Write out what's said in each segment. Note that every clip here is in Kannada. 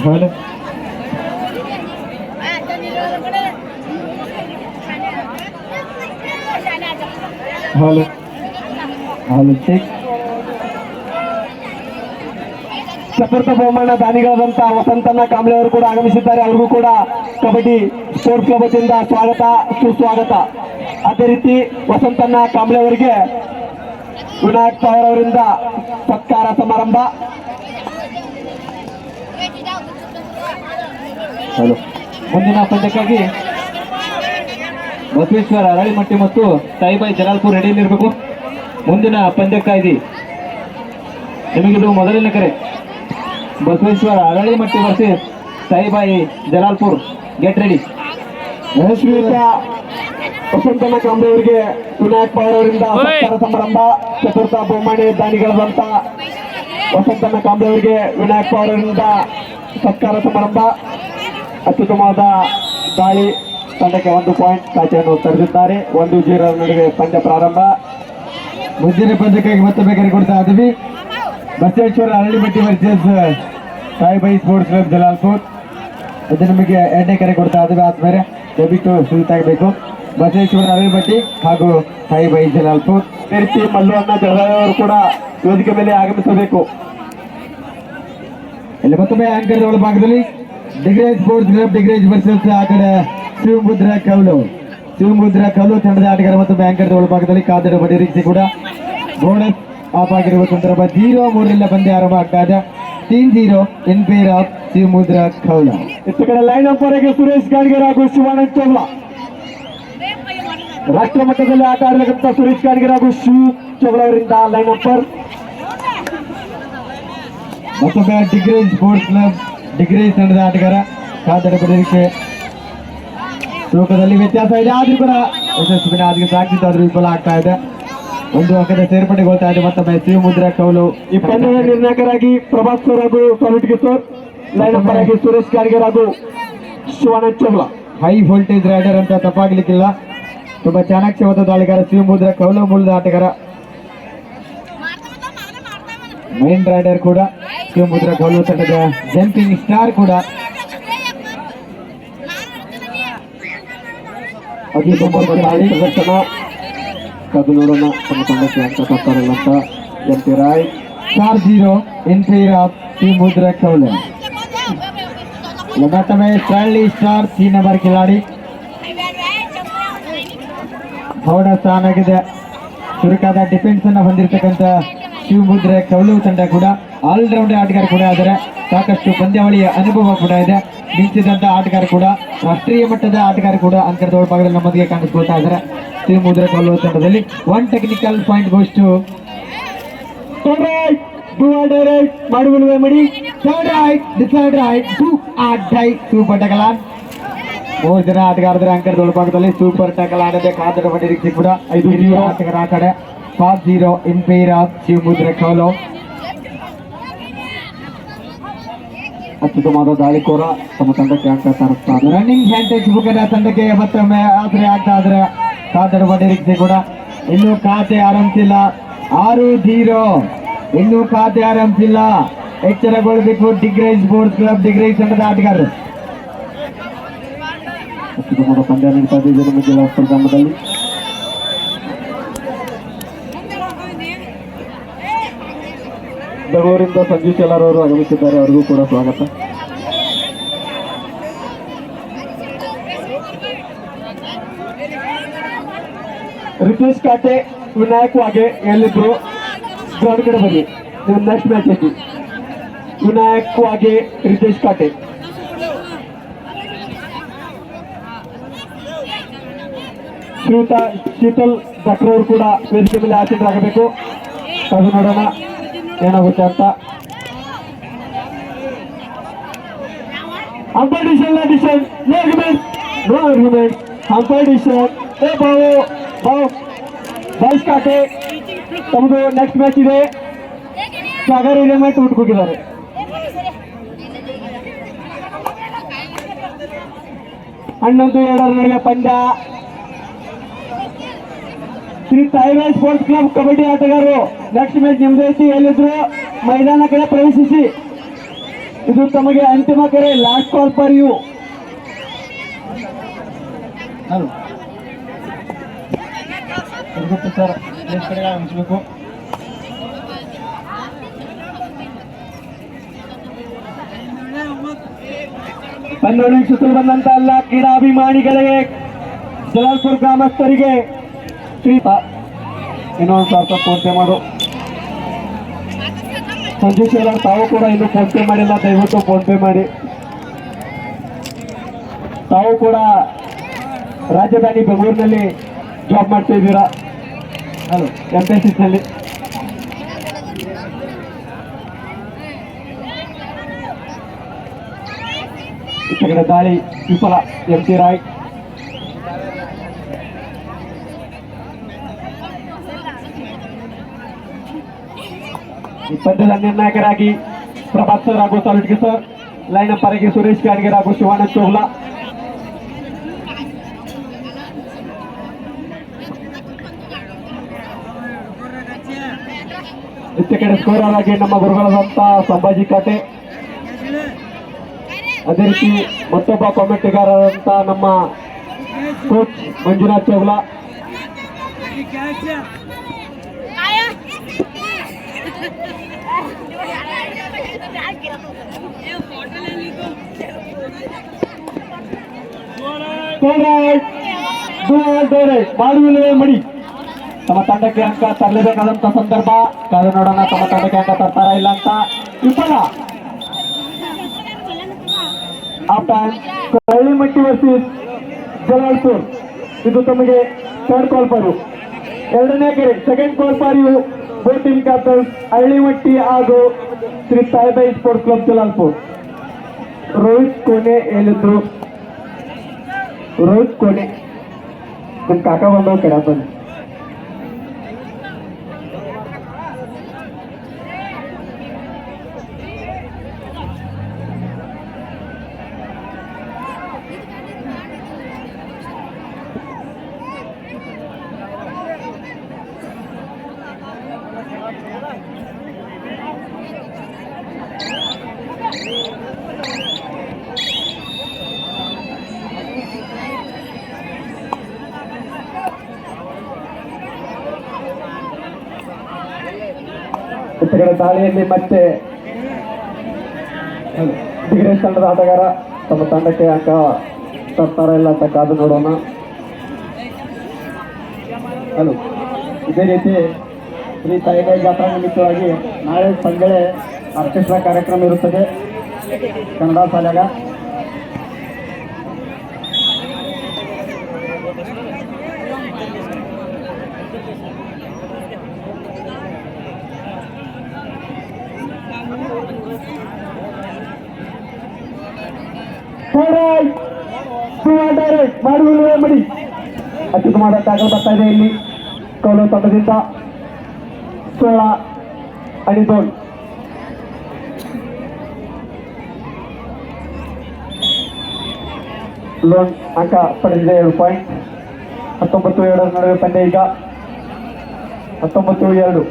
Hello hello hello check. ಚತುರ್ಥ ಬಹುಮಾನ ದಾನಿಗಳಾದಂತಹ ವಸಂತನ ಕಾಂಬ್ಳೆ ಅವರು ಕೂಡ ಆಗಮಿಸಿದ್ದಾರೆ. ಅವ್ರಿಗೂ ಕೂಡ ಕಬಡ್ಡಿ ಸ್ಪೋರ್ಟ್ಸ್ ಕ್ಲಬ್ ವತಿಯಿಂದ ಸ್ವಾಗತ ಸುಸ್ವಾಗತ. ಅದೇ ರೀತಿ ವಸಂತನ ಕಾಂಬ್ಳೆ ಅವರಿಗೆ ವಿನಾಯಕ್ ಪವರ್ ಅವರಿಂದ ಸತ್ಕಾರ ಸಮಾರಂಭ. ಹಲೋ ಮುಂದಿನ ಪಂದ್ಯಕ್ಕಾಗಿ ಬಸವೇಶ್ವರ ಅರಳಿಮಟ್ಟಿ ಮತ್ತು ಸಾಯಿಬಾಯಿ ಜಲಾಲ್ಪುರ್ ರೆಡಿಯಲ್ಲಿರಬೇಕು. ಮುಂದಿನ ಪಂದ್ಯಕ್ಕಾಗಿ ನಿಮಗಿದು ಮೊದಲಿನ ಕರೆ. Basaveshwara Aralimatti versus Saibai Jalalpur, get ready. ವಸಂತನ ಕಾಂಬ್ಳೆ ಅವರಿಗೆ ವಿನಾಯಕ್ ಪವರ್ ಅವರಿಂದ ಸತ್ಕಾರ ಸಮಾರಂಭ. ಚತುರ್ಥ ಬಹುಮಾನ ದಾನಿಗಳಾದಂತ ವಸಂತನ ಕಾಂಬ್ಳೆ ಅವರಿಗೆ ವಿನಾಯಕ್ ಪವರ್ ಅವರಿಂದ ಸತ್ಕಾರ ಸಮಾರಂಭ. ಅತ್ಯುತ್ತಮವಾದ ದಾಳಿ, ತಂಡಕ್ಕೆ 1 ಪಾಯಿಂಟ್ ಖಾತೆಯನ್ನು ತಡೆದಿದ್ದಾರೆ. 1-0 ನಡುವೆ ಪಂದ್ಯ ಪ್ರಾರಂಭ. ಮುಂದಿನ ಪಂದ್ಯಕ್ಕಾಗಿ ಮತ್ತೊಮ್ಮೆ ಕರೆ ಕೊಡ್ತಾ ಇದ್ದೀವಿ. Basaveshwara Aralimatti versus Saibai sports club Jalalpur. ಅದು ನಮಗೆ 2ನೇ ಕರೆ ಕೊಡ್ತಾ ಇದ್ದೀವಿ. ಆದ್ಮೇಲೆ ದಯವಿಟ್ಟು ಸುಲ್ತಾಗಬೇಕು. ಬಸವೇಶ್ವರ ಅರಳಿಮಟ್ಟಿ ಹಾಗೂ ಸಾಯಿಬಾಯಿ ಜಲಾಲ್ಪುರ್. ಅದೇ ರೀತಿ ಮಲ್ಲು ಅಣ್ಣ ಜಳಗಾಯಿ ಅವರು ಕೂಡ ವೇದಿಕೆ ಮೇಲೆ ಆಗಮಿಸಬೇಕು. ಇಲ್ಲಿ ಮತ್ತೊಮ್ಮೆ ಆಂಕರ್ ಭಾಗದಲ್ಲಿ ಡಿಗ್ರೇಜ್ ಸ್ಪೋರ್ಟ್ಸ್ ಕ್ಲಬ್ ಡಿಗ್ರೇಜ್ ವರ್ಸಸ್ ಆ ಕಡೆ ಶಿವಮುದ್ರಾ ಕೌಲು ತಂಡದ ಆಟಗಾರ ಮತ್ತೊಮ್ಮೆ ಆಂಕರ್ ಒಳಭಾಗದಲ್ಲಿ ಕಾದಡ ಬಡಿರಿಸಿ ಕೂಡ ಬೋನಸ್ ಆಫ್ ಆಗಿರುವ ಸಂದರ್ಭ 0-3 ಪಂದ್ಯ ಆರಂಭ ಆಗ್ತಾ ಇದೆ. 3-0 ಇನ್ ಫೇರ್ ಆಫ್ ಶಿವಮುದ್ರಾ ಕೌಲು. ಇತ್ತ ಕಡೆ ಲೈನ್ ಅಪ್ ವರೆಗೆ ಸುರೇಶ್ ಗಾಡ್ಗೇರ್ ಹಾಗೂ ಶಿವಾನಂದ್ ಚೋಗ್ಲಾ. ರಾಷ್ಟ್ರ ಮಟ್ಟದಲ್ಲಿ ಆಟ ಆಡಲಿಕ್ಕಂತ ಸುರೇಶ್ ಗಾಡ್ಗೇರ್ ಹಾಗೂ ಶಿವ್ ಚೋಗ್ಲಾ ಅವರಿಂದ ಲೈನ್ ಅಪ್ಪರ್. ಮತ್ತೊಮ್ಮೆ ಡಿಗ್ರೇಜ್ ಸ್ಪೋರ್ಟ್ಸ್ ಕ್ಲಬ್ ಡಿಗ್ರೇಜ್ ತಂಡದ ಆಟಗಾರ ಕಾದಡ ಬಡಿರಿಕೆ. ತೂಕದಲ್ಲಿ ವ್ಯತ್ಯಾಸ ಇದೆ, ಆದ್ರೂ ಕೂಡ ಯಶಸ್ವಿನ ಅದಕ್ಕೆ ಸಾಕ್ಷಿತಾದ್ರೂ ವಿಫಲ ಆಗ್ತಾ ಇದೆ. 1 ಅಂಕದ ಸೇರ್ಪಡೆಗೊಳ್ತಾ ಇದೆ ಮತ್ತೊಮ್ಮೆ ಶಿವಮುದ್ರಾ ಕೌಲು. ಈ ಪಂದ್ಯದ ನಿರ್ಣಾಯಕರಾಗಿ ಪ್ರಭಾಸ್ ಸರ್ ಹಾಗೂ ಸಾಲಿಡ್ ಕಿಶೋರ್, ಲೈನ್ ಅಪ್ಪರ್ ಆಗಿ ಸುರೇಶ್ ಗಾಡ್ಗೇರ್ ಹಾಗೂ Shivanand Chogla. High voltage rider ಅಂತ ತಪ್ಪಾಗ್ಲಿಕ್ಕಿಲ್ಲ. ತುಂಬಾ ಚಾಣಾಕ್ಷವಾದ ದಾಳಿಗಾರ ಶಿವಮುದ್ರಾ ಕೌಲು ಮೂಲದ ಆಟಗಾರ. ಮೈನ್ ರೈಡರ್ ಕೂಡ ಶಿವಮುದ್ರಾ ಕೌಲು ತಂಡದ ಜಂಪಿಂಗ್ ಸ್ಟಾರ್ ಕೂಡ. ಅತಿ ದಾಳಿ ಪ್ರದರ್ಶನ ಕದು ನೋಡೋಣ. ತಮ್ಮ ತಂಡಕ್ಕೆ ಅಂಕ ತಪ್ಪಾರಲ್ಲ ಅಂತ MP Rai. 4-0 in favour of Shivamudra ಕೌಲು. लगातार स्टाइलिश स्टार 3 नंबर खिलाड़ी थोड़ा स्थान आಗಿದೆ. ಚುರುಕಾದ ಡಿಫೆನ್ಸ್ ಅನ್ನು ಹೊಂದಿರತಕ್ಕಂತ ಶಿವಮುದ್ರಾ ಕೌಲು ತಂಡ ಕೂಡ ಆಲ್ರೌಂಡ್ ಆಟಗಾರ ಕೂಡ ಆದರೆ ಸಾಕಷ್ಟು ಪಂದ್ಯಾವಳಿಯ ಅನುಭವ ಕೂಡ ಇದೆ. ಮಿಂಚಿದಂತ ಆಟಗಾರ ಕೂಡ, ರಾಷ್ಟ್ರೀಯ ಮಟ್ಟದ ಆಟಗಾರ ಕೂಡ ಅಂಕದ ಒಳಭಾಗದಲ್ಲಿ ನಮ್ಮೊಂದಿಗೆ ಕಾಣಿಸ್ಕೊಳ್ತಾ ಇದ್ದಾರೆ. ಶಿವಮುದ್ರಾ ಕೌಲು ತಂಡದಲ್ಲಿ 1 ಟೆಕ್ನಿಕಲ್ ಪಾಯಿಂಟ್ ಗೋಸ್ ಟು ಮಾಡುವ ಮಾಡಿ. Decide right to die super tackle on. 3 ಜನ ಆಟಗಾರರ ಅಂಕದ ಒಳಭಾಗದಲ್ಲಿ ಸೂಪರ್ ಟಕಲ್ ಆಡದೆ ಕಾದಡ ಬಡಿರಿಕೆ ಕೂಡ 5 ಆಟಗಾರ ಆ ಕಡೆ. 5-0 ಇನ್ ಫೇರ್ ಆಫ್ ಶಿವಮುದ್ರಾ ಕೌಲು. ಅತ್ಯುತ್ತಮವಾದ ದಾಳಿಕೋರ ತಮ್ಮ ತಂಡಕ್ಕೆ ಅಂಕ ತರುತ್ತಾರೆ. ರನ್ನಿಂಗ್ ಹ್ಯಾಂಡ್ ಮುಖದ ತಂಡಕ್ಕೆ ಮತ್ತೊಮ್ಮೆ ಆದ್ರೆ ಆಗ್ತಾ ಇದ್ರೆ ಕಾದಡ ಬಡಿರಿಕೆ ಕೂಡ. ಇನ್ನು ಖಾತೆ ಆರಂಭಿಸಿಲ್ಲ. 6-0 ಇನ್ನೂ ಖಾತೆ ಆರಂಭಿಸಿಲ್ಲ. ಎಚ್ಚರಗೊಳ್ಳಬೇಕು ಡಿಗ್ರೇಜ್ ಸ್ಪೋರ್ಟ್ಸ್ ಕ್ಲಬ್ ಡಿಗ್ರೇಜ್ ತಂಡದ ಆಟಗಾರರು. ಅತ್ಯುತ್ತಮವಾದ ಪಂದ್ಯ ನಡೀತಾ ಇದೆ ಜಿಲ್ಲಾ ಗ್ರಾಮದಲ್ಲಿ. ಬೆಂಗಳೂರಿಂದ ಸಂಜೀವ್ ಚೆಲ್ಲಾರ್ ಅವರು ಆಗಮಿಸಿದ್ದಾರೆ. ಅವರಿಗೂ ಕೂಡ ಸ್ವಾಗತ. ರಿತೇಶ್ ಕಾಟೆ, ವಿನಾಯಕ್ ವಾಗೆ ಎಲ್ಲಿದ್ರು ಗ್ರೌಂಡ್ ಕಡೆ ಬನ್ನಿ. ನಿಮ್ಮ ನೆಕ್ಸ್ಟ್ ಮ್ಯಾಚ್ ಐತಿ. ವಿನಾಯಕ್ ವಾಗೆ, ರಿತೇಶ್ ಕಾಟೆ. ಶೀತಲ್ ಭಟ್ರು ಅವರು ಕೂಡ ವೇದಿಕೆ ಮೇಲೆ ಆಸೀನರಾಗಬೇಕು. ಅದು ನೋಡೋಣ ಏನಾಗುತ್ತೆ ಅಂತ. Umpire decision no argument. Umpire decision. Boys ಕಾಟೆ ತಮ್ಮದು ನೆಕ್ಸ್ಟ್ ಮ್ಯಾಚ್ ಇದೆ. ಸಾಗರ್ ಎಲಿಮೆಂಟ್ ಹುಟ್ಕೋಗಿದ್ದಾರೆ. ಹನ್ನೊಂದು 2 ನಡುವೆ ಪಂದ್ಯ. ಶ್ರೀ ಸಾಯಿಬಾಯಿ ಸ್ಪೋರ್ಟ್ಸ್ ಕ್ಲಬ್ ಕಬಡ್ಡಿ ಆಟಗಾರರು ನೆಕ್ಸ್ಟ್ ಮ್ಯಾಚ್ ನಿಮ್ದು ಐತಿ. ಎಲ್ಲಿದ್ರು ಮೈದಾನ ಕಡೆ ಪ್ರವೇಶಿಸಿ. ಇದು ತಮಗೆ ಅಂತಿಮ ಕರೆ, last call for you. Hello sir, place ಕಡೆ ಹಂಚಬೇಕು. ಪಂದ್ಯಾವಳಿ ಸುತ್ತಲು ಬಂದಂತ ಎಲ್ಲ ಕ್ರೀಡಾಭಿಮಾನಿಗಳಿಗೆ, ಜಲಾಲ್ಪುರ ಗ್ರಾಮಸ್ಥರಿಗೆ ಇನ್ನೊಂದು ಸ್ವಲ್ಪ ಫೋನ್ ಪೇ ಮಾಡು. ಸಂಜು ಶೇಲರ್ ತಾವು ಕೂಡ ಇನ್ನೂ ಫೋನ್ ಪೇ ಮಾಡಿಲ್ಲ, ದಯವಿಟ್ಟು ಫೋನ್ ಪೇ ಮಾಡಿ. ತಾವು ಕೂಡ ರಾಜಧಾನಿ ಬೆಂಗಳೂರಿನಲ್ಲಿ ಜಾಬ್ ಮಾಡ್ತಾ ಇದ್ದೀರಾ? ಹಲೋ, ಎಂಪೆಸಿಸ್ನಲ್ಲಿ. ಈ ಕಡೆ ದಾಳಿ ವಿಫಲ. ಎಂಟಿ ರಾಯ್ ಈ ಪಂದ್ಯದ ನಿರ್ಣಾಯಕರಾಗಿ ಪ್ರಭಾತ್ ಸರ್ ಹಾಗೂ ಸಾಲುಟ್ಗೆ ಸರ್, ಲೈನ್ ಅಪ್ಪರಿಗೆ ಸುರೇಶ್ ಗಾಡ್ಗೇರ್ ಹಾಗೂ ಶಿವಾನಂದ್ ಚೋಗ್ಲಾ. ಇತ್ತ ಕಡೆ ಸ್ಕೋರರ್ ಆಗಿ ನಮ್ಮ ಗುರುಗಳಾದಂತ ಸಂಭಾಜಿ ಕಾಟೆ, ಅದೇ ರೀತಿ ಮತ್ತೊಬ್ಬ ಕಾಮೆಂಟ್ಗಾರರಾದಂತ ನಮ್ಮ ಕೋಚ್ ಮಂಜುನಾಥ್ ಚೋಗ್ಲಾ. ಮಾಡುವಿಲ್ಲವೇ ಮಡಿ. ತಮ್ಮ ತಂಡಕ್ಕೆ ಅಂಕ ತರಲೇಬೇಕಾದಂತ ಸಂದರ್ಭ, ಕಾದು ನೋಡೋಣ ತಮ್ಮ ತಂಡಕ್ಕೆ ಅಂಕ ತರ್ತಾರ ಇಲ್ಲ ಅಂತ. ವಿಫಲ. ಹಳ್ಳಿಮಟ್ಟಿ ವರ್ಸಸ್ ಜಲಾಲ್ಪುರ್, ಇದು ತಮಗೆ ಥರ್ಡ್ ಕಾಲ್ ಫಾರ್ ಯು. ಎರಡನೇ ಕೆರೆ, second call for you. Both team captains Hallimatti ಹಾಗೂ ಶ್ರೀ ಸಾಯಿಬಾಯಿ ಸ್ಪೋರ್ಟ್ಸ್ ಕ್ಲಬ್ ಜಲಾಲ್ಪುರ್. ರೋಹಿತ್ ಕೋಣೆ ಹೇಳಿದ್ರು, ರೋಹಿತ್ ಕೋಣೆ ನಿಮ್ ಕಾಕ ಬಂದವ್ ಕಡೆ ಬಂದು. ಕಡೆ ದಾಳಿಯಲ್ಲಿ ಮತ್ತೆ ಡಿಗ್ರೇಸ್ ತಂಡದ ಆಟಗಾರ ತಮ್ಮ ತಂಡಕ್ಕೆ ಅಂಕ ತರ್ತಾರ ಇಲ್ಲ ಅಂತ ಕಾದು ನೋಡೋಣ. ಹಲೋ, ಇದೇ ರೀತಿ ಶ್ರೀ ಸಾಯಿಬಾಯಿ ಜಾತ್ರಾ ನಿಮಿತ್ತವಾಗಿ ನಾಳೆ ಸಂಜೆ ಆರ್ಕೆಸ್ಟ್ರಾ ಕಾರ್ಯಕ್ರಮ ಇರುತ್ತದೆ ಕನ್ನಡ ಶಾಲೆಗ. ಮಾಡುವ ಮಡಿ ಅತ್ಯುತ್ತಮವಾದ ಟ್ಯಾಕಲ್ ಬರ್ತಾ ಇದೆ ಇಲ್ಲಿ ಕೌಲವ್ ತಂಡದಿಂದ. 16 ಲೋನ್ ಅಂಕ ಪಡೆದಿದೆ 2 ಪಾಯಿಂಟ್. 19-2 ನಡುವೆ ಪಂದ್ಯ ಈಗ 19-2.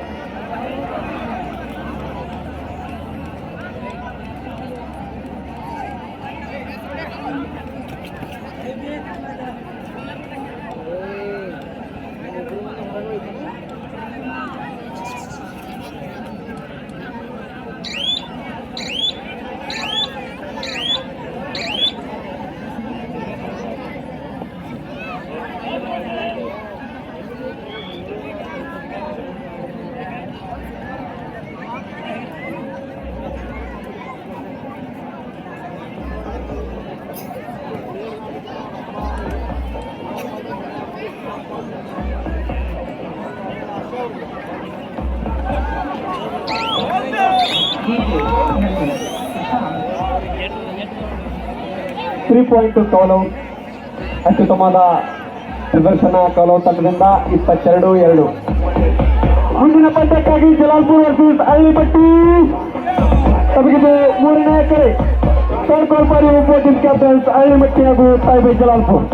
ತ್ರೀ ಪಾಯಿಂಟ್ ಕೌಲವ್. ಅತ್ಯುತ್ತಮವಾದ ಪ್ರದರ್ಶನ ಕೌಲವ್ ತಂಡದಿಂದ. 22-2. ಮುಂದಿನ ಪಂದ್ಯಕ್ಕಾಗಿ ಜಲಾಲ್ಪುರ್ ವರ್ಸಸ್ ಹಳ್ಳಿಮಟ್ಟಿ. ತಮಗಿದು ಮೂರನೇ ಕರೆ. Third call for you both team captains Hallimatti ಹಾಗೂ ಸಾಯಿಬಾಯಿ ಜಲಾಲ್ಪುರ್.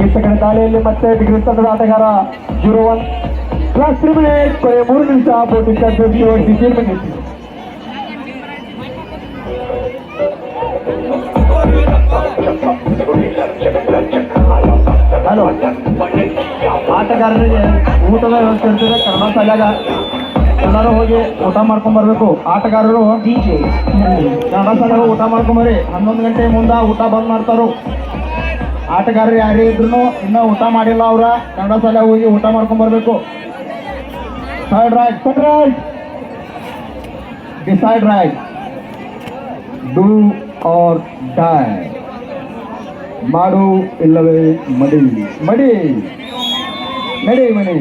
ಈ ಕಡೆ ದಾಳಿಯಲ್ಲಿ ಮತ್ತೆ ಡಿಗ್ರಿ ತಂಡದ ಆಟಗಾರ 0-1. ಲಾಸ್ಟ್ 3 ಮಿನಿಟ್ಸ್, ಕೊನೆಯ 3 ನಿಮಿಷ. Both team captains 3 minutes. Hello, ಆಟಗಾರರಿಗೆ ಊಟದ ವ್ಯವಸ್ಥೆ ಇರ್ತದೆ ಕನ್ನಡ ಶಾಲ್ಯಾಗ. ಎಲ್ಲರೂ ಹೋಗಿ ಊಟ ಮಾಡ್ಕೊಂಡ್ ಬರ್ಬೇಕು. ಆಟಗಾರರು ಕನ್ನಡ ಶಾಲೆಗೆ ಊಟ ಮಾಡ್ಕೊಂಬರ್ರಿ. 11 ಗಂಟೆ ಮುಂದೆ ಊಟ ಬಂದ್ ಮಾಡ್ತಾರು. ಆಟಗಾರರು ಯಾರೇ ಇದ್ರು ಇನ್ನೂ ಊಟ ಮಾಡಿಲ್ಲ, ಅವ್ರ ಕನ್ನಡ ಶಾಲೆಗೆ ಹೋಗಿ ಊಟ ಮಾಡ್ಕೊಂಡ್ ಬರ್ಬೇಕು. Third right, decide right, do or die. ಮಾಡು ಇಲ್ಲವೇ ಮಡಿ, ಮಡಿ ನಡಿ ಮಡಿ.